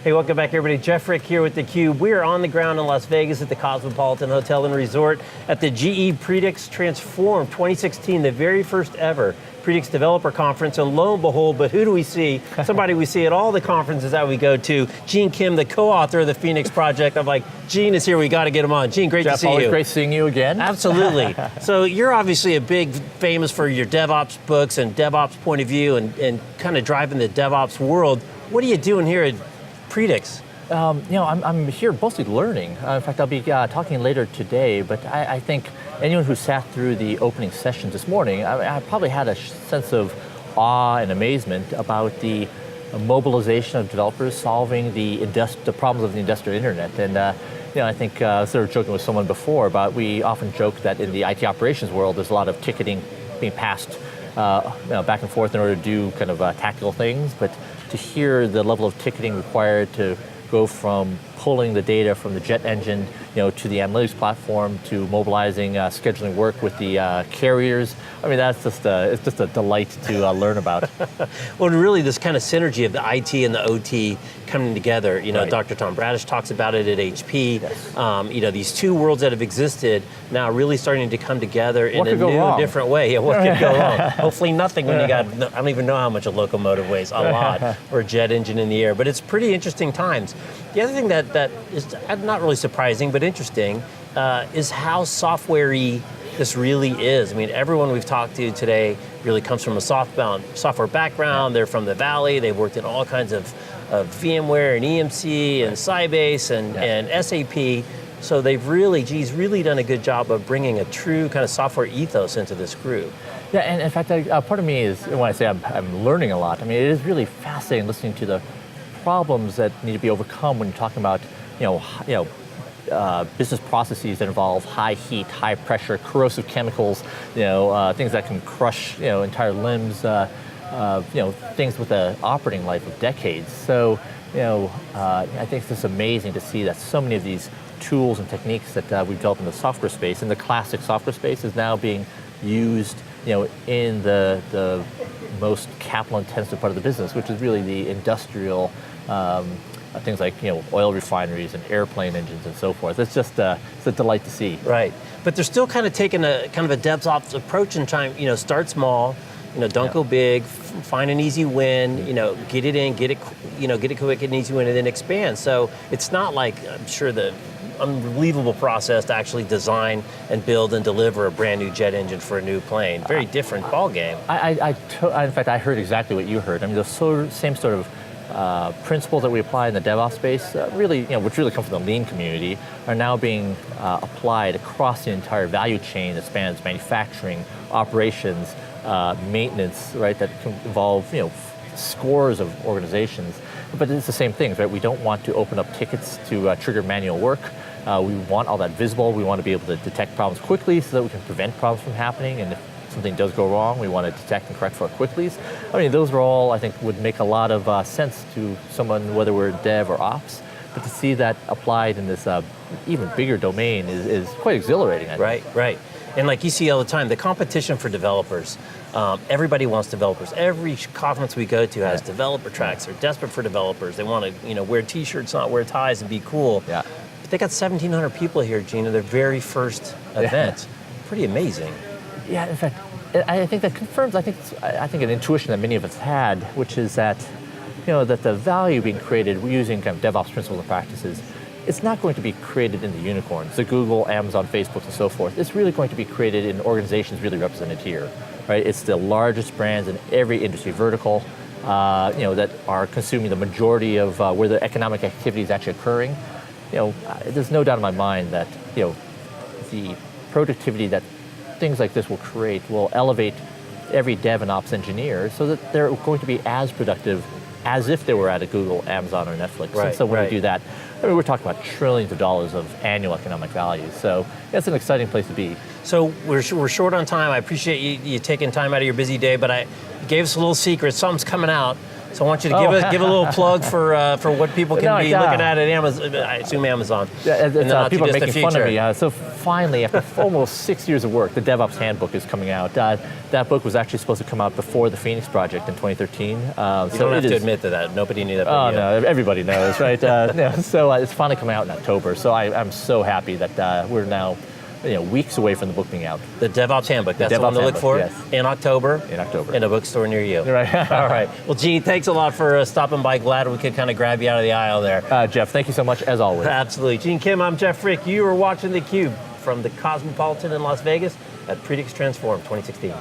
Hey, welcome back everybody. Jeff Frick here with theCUBE. We are on the ground in Las Vegas at the Cosmopolitan Hotel and Resort at the GE Predix Transform 2016, the very first ever Predix Developer Conference, and lo and behold, but who do we see? Somebody we see at all the conferences that we go to, Gene Kim, the co-author of the Phoenix Project. I'm like, Gene is here, we got to get him on. Gene, great Jeff, to see you. always great seeing you again. Absolutely. So you're obviously a big, famous for your DevOps books and DevOps point of view and kind of driving the DevOps world. What are you doing here at Predix? I'm here mostly learning. In fact, I'll be talking later today, but I think anyone who sat through the opening sessions this morning, I probably had a sense of awe and amazement about the mobilization of developers solving the problems of the industrial internet. And I think I was sort of joking with someone before about, we often joke that in the IT operations world, there's a lot of ticketing being passed back and forth in order to do kind of tactical things, but to hear the level of ticketing required to go from pulling the data from the jet engine, to the analytics platform, to mobilizing, scheduling work with the carriers. I mean, it's just a delight to learn about. Well, really this kind of synergy of the IT and the OT coming together. Right. Dr. Tom Bradish talks about it at HP. Yes. These two worlds that have existed now really starting to come together in a new wrong? different way. Yeah, what could go wrong? Hopefully nothing when you got, I don't even know how much a locomotive weighs, a lot, or a jet engine in the air, but it's pretty interesting times. The other thing that is not really surprising, but interesting, is how software-y this really is. I mean, everyone we've talked to today really comes from a software background. They're from the Valley. They've worked in all kinds of VMware and EMC and Sybase and SAP. So they've really done a good job of bringing a true kind of software ethos into this group. Yeah, and in fact, part of me is, when I say I'm learning a lot, I mean, it is really fascinating listening to the problems that need to be overcome when you're talking about, business processes that involve high heat, high pressure, corrosive chemicals, things that can crush, entire limbs, things with an operating life of decades. So, I think it's just amazing to see that so many of these tools and techniques that we've developed in the software space, in the classic software space, is now being used, in the most capital-intensive part of the business, which is really the industrial things like oil refineries and airplane engines and so forth. It's just it's a delight to see. Right, but they're still kind of taking a DevOps approach and trying, start small, don't go big, find an easy win, get it in, get it quick and easy win, and then expand. So it's not like, I'm sure, the unbelievable process to actually design and build and deliver a brand new jet engine for a new plane. Very different ball game. In fact, I heard exactly what you heard. I mean, the same sort of principles that we apply in the DevOps space, which really come from the lean community, are now being applied across the entire value chain that spans manufacturing, operations, maintenance, right? That can involve scores of organizations. But it's the same thing, right? We don't want to open up tickets to trigger manual work. We want all that visible. We want to be able to detect problems quickly so that we can prevent problems from happening. And if something does go wrong, we want to detect and correct for it quickly. I mean, those are all, I think, would make a lot of sense to someone, whether we're dev or ops. But to see that applied in this even bigger domain is quite exhilarating, I think. Right. And like you see all the time, the competition for developers, everybody wants developers. Every conference we go to has developer tracks. They're desperate for developers. They want to wear t-shirts, not wear ties, and be cool. Yeah. But they got 1,700 people here, Gina, their very first event. Pretty amazing. Yeah, in fact, I think that confirms, I think an intuition that many of us had, which is that, that the value being created using kind of DevOps principles and practices, it's not going to be created in the unicorns, the Google, Amazon, Facebook, and so forth. It's really going to be created in organizations really represented here, right? It's the largest brands in every industry vertical, that are consuming the majority of where the economic activity is actually occurring. There's no doubt in my mind that, the productivity that things like this will create will elevate every dev and ops engineer so that they're going to be as productive as if they were at a Google, Amazon, or Netflix. Right, and so when we do that, we're talking about trillions of dollars of annual economic value. So that's an exciting place to be. So we're short on time. I appreciate you taking time out of your busy day, but I gave us a little secret. Something's coming out So I want you to give a little plug for what people can be looking at Amazon. I assume Amazon. Yeah, people are making fun of me. future. So finally, after almost 6 years of work, the DevOps Handbook is coming out. That book was actually supposed to come out before the Phoenix project in 2013. You don't have to admit to that. Nobody knew that. Oh no, everybody knows, right? So it's finally coming out in October. So I'm so happy that we're now weeks away from the book being out. The DevOps Handbook. That's the one to look for in October. In a bookstore near you. Right. All right. Well, Gene, thanks a lot for stopping by. Glad we could kind of grab you out of the aisle there. Jeff, thank you so much as always. Absolutely. Gene Kim, I'm Jeff Frick. You are watching theCUBE from the Cosmopolitan in Las Vegas at Predix Transform 2016.